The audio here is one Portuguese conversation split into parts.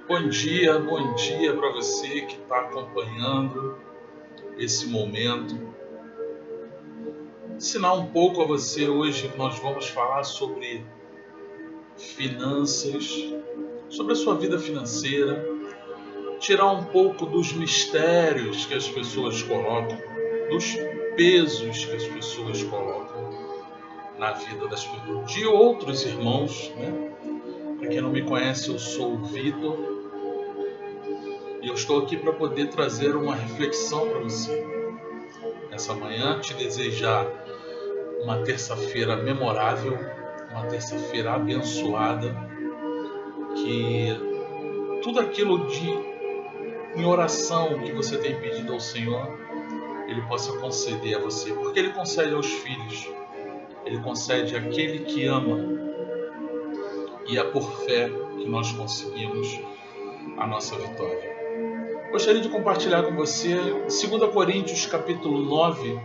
Bom dia para você que está acompanhando esse momento. Ensinar um pouco a você hoje, nós vamos falar sobre finanças, sobre a sua vida financeira, tirar um pouco dos mistérios que as pessoas colocam, dos pesos que as pessoas colocam na vida de outros irmãos, né? Para quem não me conhece, eu sou o Vitor. E eu estou aqui para poder trazer uma reflexão para você. Nessa manhã, te desejar uma terça-feira memorável, uma terça-feira abençoada, que tudo aquilo em oração que você tem pedido ao Senhor, Ele possa conceder a você, porque Ele concede aos filhos, Ele concede àquele que ama, e é por fé que nós conseguimos a nossa vitória. Gostaria de compartilhar com você 2 Coríntios capítulo 9,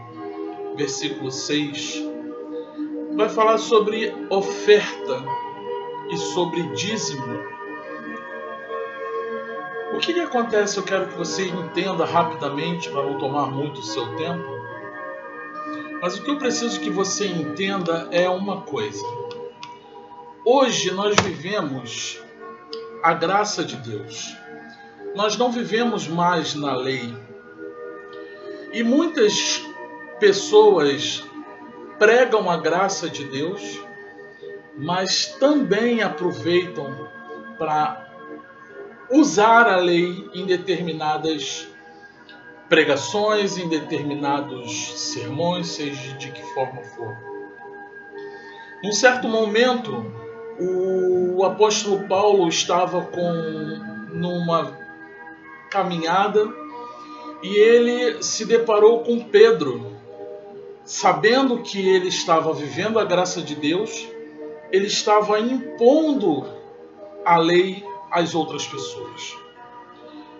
versículo 6. Vai falar sobre oferta e sobre dízimo. O que acontece? Eu quero que você entenda rapidamente, para não tomar muito o seu tempo. Mas o que eu preciso que você entenda é uma coisa. Hoje nós vivemos a graça de Deus. Nós não vivemos mais na lei. E muitas pessoas pregam a graça de Deus, mas também aproveitam para usar a lei em determinadas pregações, em determinados sermões, seja de que forma for. Num certo momento, o apóstolo Paulo estava numa caminhada e ele se deparou com Pedro. Sabendo que ele estava vivendo a graça de Deus, ele estava impondo a lei às outras pessoas.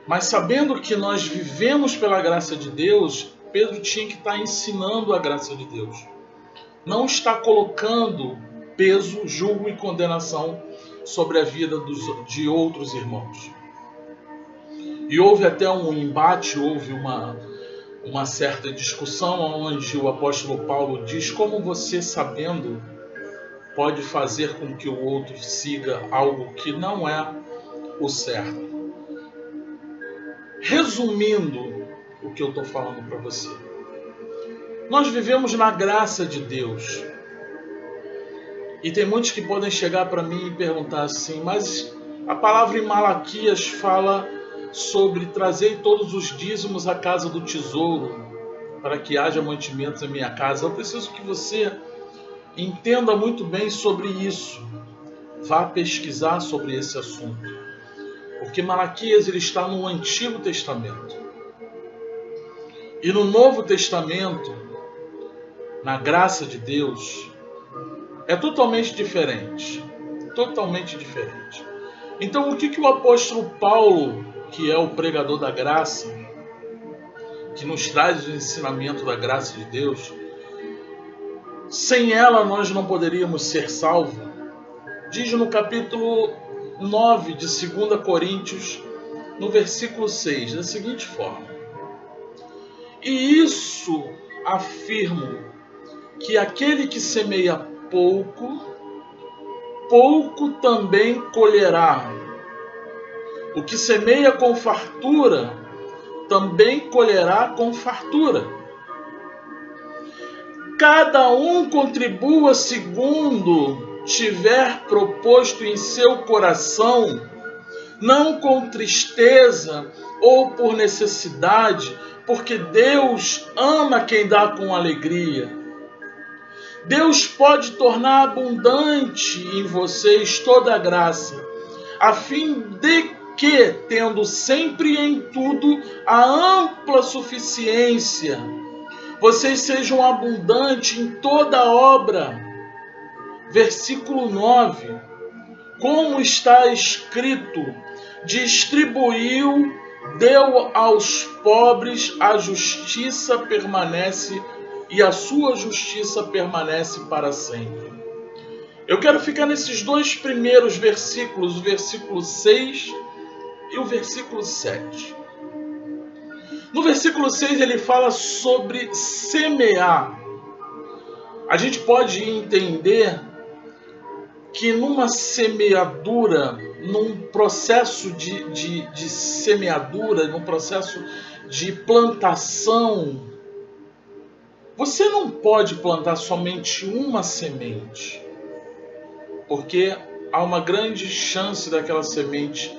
Mas sabendo que nós vivemos pela graça de Deus, Pedro tinha que estar ensinando a graça de Deus. Não está colocando peso, julgo e condenação sobre a vida de outros irmãos. E houve até um embate, houve uma certa discussão onde o apóstolo Paulo diz: como você, sabendo, pode fazer com que o outro siga algo que não é o certo? Resumindo o que eu estou falando para você, nós vivemos na graça de Deus. E tem muitos que podem chegar para mim e perguntar assim: mas a palavra em Malaquias fala sobre trazer todos os dízimos à casa do tesouro, para que haja mantimentos em minha casa. Eu preciso que você entenda muito bem sobre isso. Vá pesquisar sobre esse assunto. Porque Malaquias ele está no Antigo Testamento. E no Novo Testamento, na graça de Deus, é totalmente diferente. Totalmente diferente. Então o que o apóstolo Paulo, que é o pregador da graça, que nos traz o ensinamento da graça de Deus, sem ela nós não poderíamos ser salvos, diz no capítulo 9 de 2 Coríntios, no versículo 6, da seguinte forma: e isso afirmo, que aquele que semeia pouco, pouco também colherá. O que semeia com fartura, também colherá com fartura. Cada um contribua segundo tiver proposto em seu coração, não com tristeza ou por necessidade, porque Deus ama quem dá com alegria. Deus pode tornar abundante em vocês toda a graça, a fim de que, tendo sempre em tudo a ampla suficiência, vocês sejam abundantes em toda obra. Versículo 9. Como está escrito: distribuiu, deu aos pobres, a justiça permanece e a sua justiça permanece para sempre. Eu quero ficar nesses dois primeiros versículos, o versículo 6 e o versículo 7. No versículo 6 ele fala sobre semear. A gente pode entender que numa semeadura, num processo de semeadura, num processo de plantação, você não pode plantar somente uma semente, porque há uma grande chance daquela semente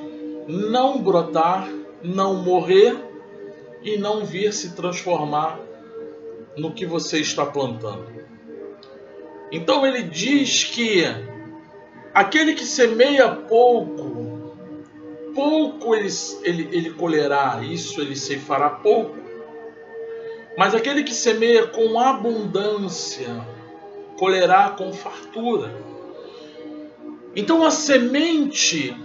não brotar, não morrer e não vir se transformar no que você está plantando. Então ele diz que aquele que semeia pouco, ele colherá, isso ele ceifará pouco. Mas aquele que semeia com abundância, colherá com fartura. Então a semente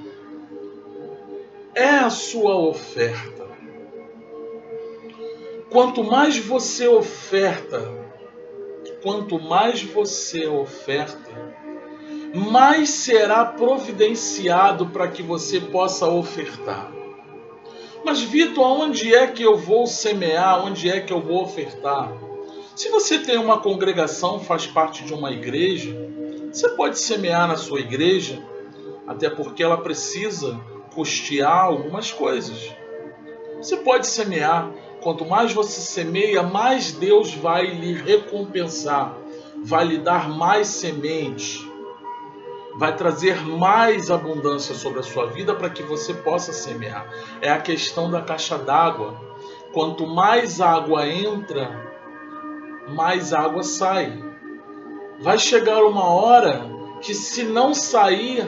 é a sua oferta. Quanto mais você oferta, mais será providenciado para que você possa ofertar. Mas Vitor, onde é que eu vou semear? Onde é que eu vou ofertar? Se você tem uma congregação, faz parte de uma igreja, você pode semear na sua igreja, até porque ela precisa custear algumas coisas. Você pode semear. Quanto mais você semeia, mais Deus vai lhe recompensar, vai lhe dar mais semente, vai trazer mais abundância sobre a sua vida para que você possa semear. É a questão da caixa d'água. Quanto mais água entra, mais água sai. Vai chegar uma hora que, se não sair,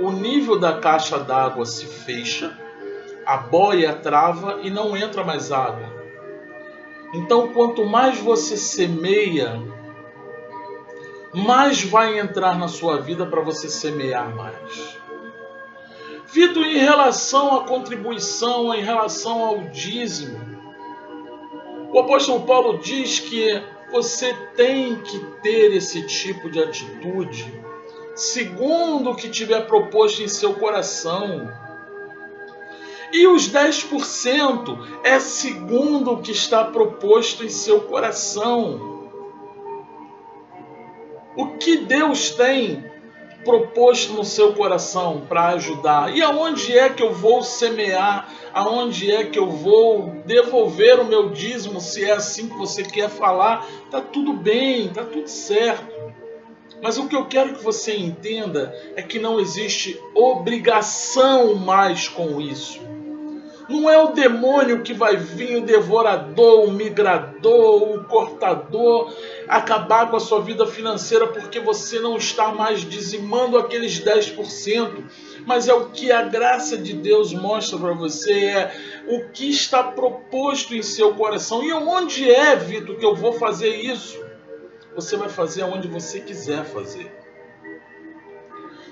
o nível da caixa d'água se fecha, a boia trava e não entra mais água. Então, quanto mais você semeia, mais vai entrar na sua vida para você semear mais. Vitor, em relação à contribuição, em relação ao dízimo, o apóstolo Paulo diz que você tem que ter esse tipo de atitude segundo o que tiver proposto em seu coração. E os 10% é segundo o que está proposto em seu coração. O que Deus tem proposto no seu coração para ajudar? E aonde é que eu vou semear? Aonde é que eu vou devolver o meu dízimo? Se é assim que você quer falar, tá tudo bem, tá tudo certo. Mas o que eu quero que você entenda é que não existe obrigação mais com isso. Não é o demônio que vai vir, o devorador, o migrador, o cortador, acabar com a sua vida financeira porque você não está mais dizimando aqueles 10%. Mas é o que a graça de Deus mostra para você, é o que está proposto em seu coração. E onde é, Vitor, que eu vou fazer isso? Você vai fazer onde você quiser fazer.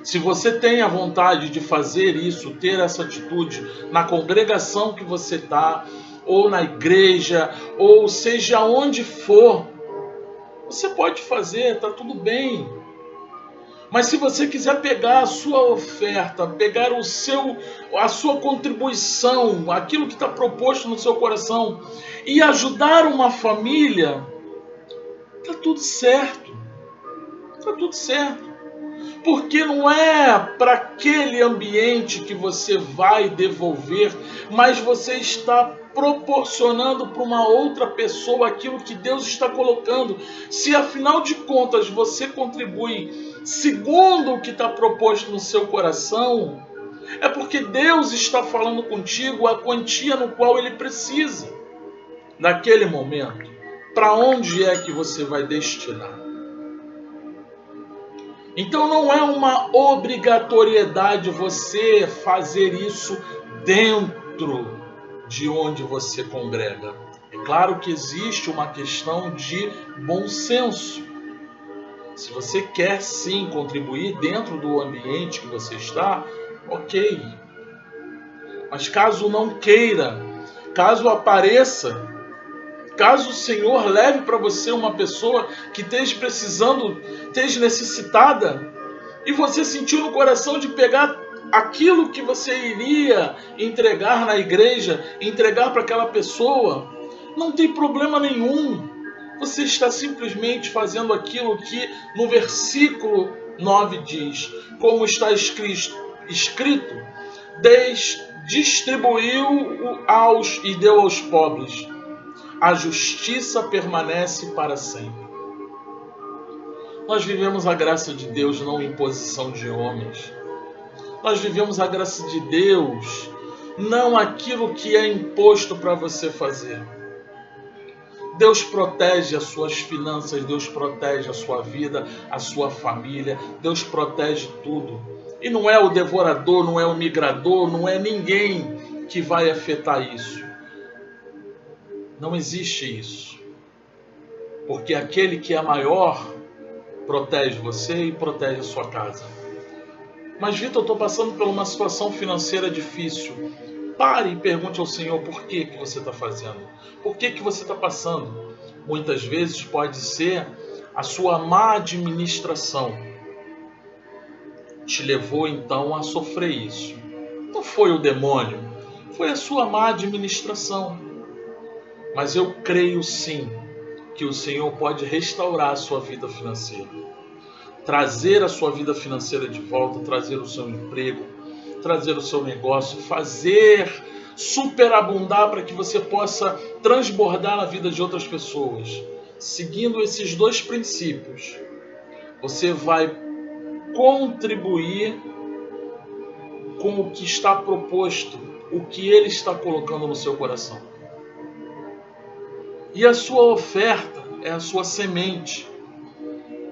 Se você tem a vontade de fazer isso, ter essa atitude na congregação que você está, ou na igreja, ou seja onde for, você pode fazer, está tudo bem. Mas se você quiser pegar a sua oferta, pegar a sua contribuição, aquilo que está proposto no seu coração, e ajudar uma família, está tudo certo. Está tudo certo. Porque não é para aquele ambiente que você vai devolver, mas você está proporcionando para uma outra pessoa aquilo que Deus está colocando. Se afinal de contas você contribui segundo o que está proposto no seu coração, é porque Deus está falando contigo a quantia no qual Ele precisa naquele momento. Para onde é que você vai destinar? Então não é uma obrigatoriedade você fazer isso dentro de onde você congrega. É claro que existe uma questão de bom senso. Se você quer sim contribuir dentro do ambiente que você está, ok. Mas caso não queira, caso apareça, caso o Senhor leve para você uma pessoa que esteja precisando, esteja necessitada, e você sentiu no coração de pegar aquilo que você iria entregar na igreja, entregar para aquela pessoa, não tem problema nenhum. Você está simplesmente fazendo aquilo que no versículo 9 diz, como está escrito, distribuiu e deu aos pobres. A justiça permanece para sempre. Nós vivemos a graça de Deus, não imposição de homens. Nós vivemos a graça de Deus, não aquilo que é imposto para você fazer. Deus protege as suas finanças, Deus protege a sua vida, a sua família, Deus protege tudo. E não é o devorador, não é o migrador, não é ninguém que vai afetar isso. Não existe isso. Porque aquele que é maior protege você e protege a sua casa. Mas, Vitor, eu estou passando por uma situação financeira difícil. Pare e pergunte ao Senhor por que você está fazendo. Por que você está passando? Muitas vezes pode ser a sua má administração. Te levou então a sofrer isso. Não foi o demônio, foi a sua má administração. Mas eu creio sim que o Senhor pode restaurar a sua vida financeira. Trazer a sua vida financeira de volta, trazer o seu emprego, trazer o seu negócio, fazer superabundar para que você possa transbordar na vida de outras pessoas. Seguindo esses dois princípios, você vai contribuir com o que está proposto, o que Ele está colocando no seu coração. E a sua oferta é a sua semente.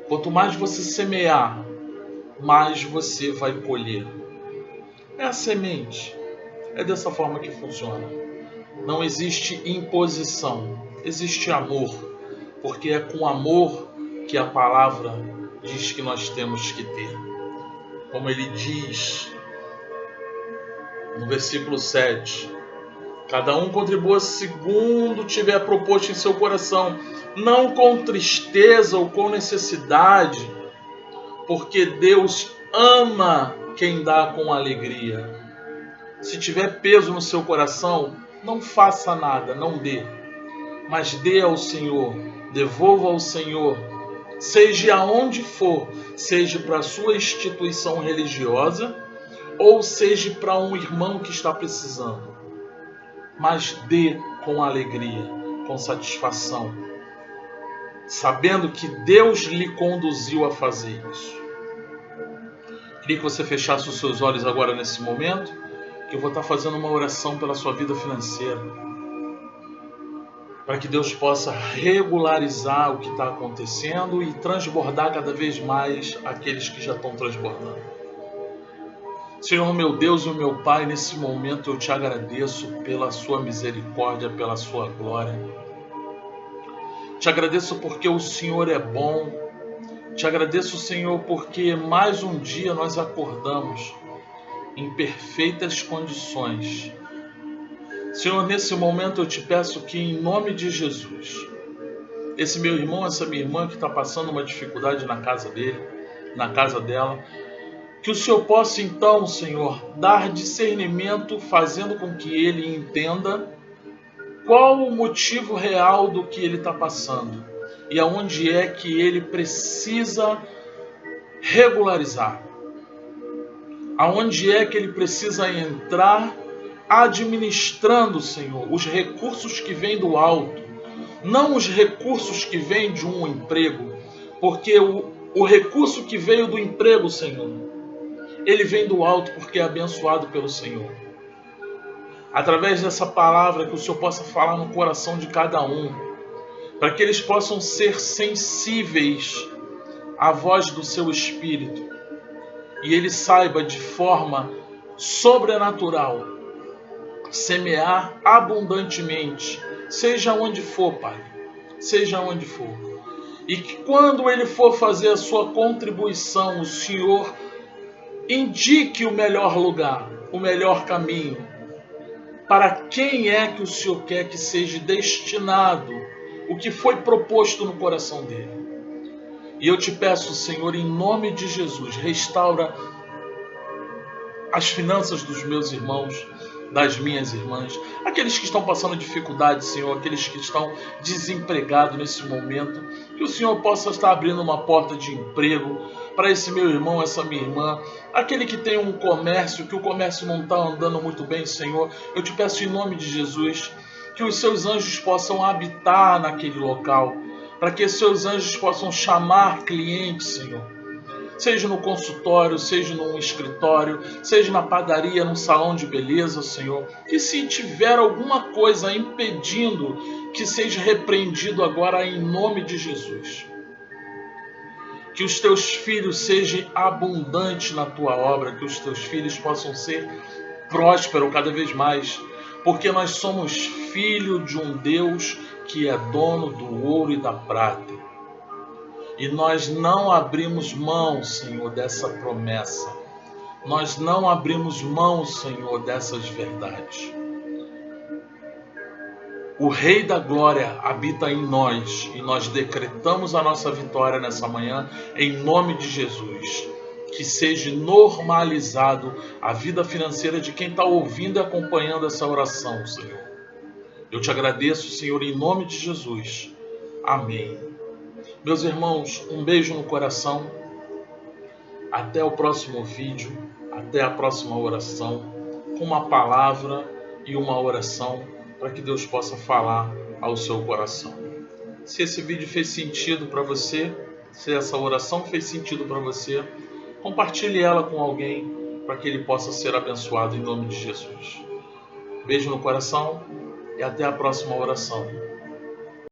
Quanto mais você semear, mais você vai colher. É a semente. É dessa forma que funciona. Não existe imposição, existe amor. Porque é com amor que a palavra diz que nós temos que ter. Como ele diz no versículo 7. Cada um contribua segundo tiver proposto em seu coração, não com tristeza ou com necessidade, porque Deus ama quem dá com alegria. Se tiver peso no seu coração, não faça nada, não dê. Mas dê ao Senhor, devolva ao Senhor, seja aonde for, seja para a sua instituição religiosa, ou seja para um irmão que está precisando. Mas dê com alegria, com satisfação, sabendo que Deus lhe conduziu a fazer isso. Queria que você fechasse os seus olhos agora nesse momento, que eu vou estar fazendo uma oração pela sua vida financeira, para que Deus possa regularizar o que está acontecendo e transbordar cada vez mais aqueles que já estão transbordando. Senhor meu Deus e meu Pai, nesse momento eu te agradeço pela sua misericórdia, pela sua glória. Te agradeço porque o Senhor é bom. Te agradeço, Senhor, porque mais um dia nós acordamos em perfeitas condições. Senhor, nesse momento eu te peço que, em nome de Jesus, esse meu irmão, essa minha irmã que está passando uma dificuldade na casa dele, na casa dela, que o Senhor possa então, Senhor, dar discernimento, fazendo com que ele entenda qual o motivo real do que ele está passando e aonde é que ele precisa regularizar, aonde é que ele precisa entrar administrando, Senhor, os recursos que vêm do alto, não os recursos que vêm de um emprego, porque o recurso que veio do emprego, Senhor, ele vem do alto porque é abençoado pelo Senhor. Através dessa palavra que o Senhor possa falar no coração de cada um, para que eles possam ser sensíveis à voz do seu Espírito e ele saiba de forma sobrenatural semear abundantemente, seja onde for, Pai, seja onde for. E que quando ele for fazer a sua contribuição, o Senhor indique o melhor lugar, o melhor caminho, para quem é que o Senhor quer que seja destinado o que foi proposto no coração dele. E eu te peço, Senhor, em nome de Jesus, restaura as finanças dos meus irmãos, das minhas irmãs, aqueles que estão passando dificuldade, Senhor, aqueles que estão desempregados nesse momento, que o Senhor possa estar abrindo uma porta de emprego para esse meu irmão, essa minha irmã, aquele que tem um comércio, que o comércio não está andando muito bem, Senhor, eu te peço em nome de Jesus, que os seus anjos possam habitar naquele local, para que os seus anjos possam chamar clientes, Senhor, seja no consultório, seja num escritório, seja na padaria, num salão de beleza, Senhor. E se tiver alguma coisa impedindo, que seja repreendido agora em nome de Jesus. Que os teus filhos sejam abundantes na tua obra, que os teus filhos possam ser prósperos cada vez mais, porque nós somos filhos de um Deus que é dono do ouro e da prata. E nós não abrimos mão, Senhor, dessa promessa. Nós não abrimos mão, Senhor, dessas verdades. O Rei da Glória habita em nós e nós decretamos a nossa vitória nessa manhã em nome de Jesus. Que seja normalizado a vida financeira de quem está ouvindo e acompanhando essa oração, Senhor. Eu te agradeço, Senhor, em nome de Jesus. Amém. Meus irmãos, um beijo no coração. Até o próximo vídeo, até a próxima oração, com uma palavra e uma oração para que Deus possa falar ao seu coração. Se esse vídeo fez sentido para você, se essa oração fez sentido para você, compartilhe ela com alguém para que ele possa ser abençoado em nome de Jesus. Beijo no coração e até a próxima oração.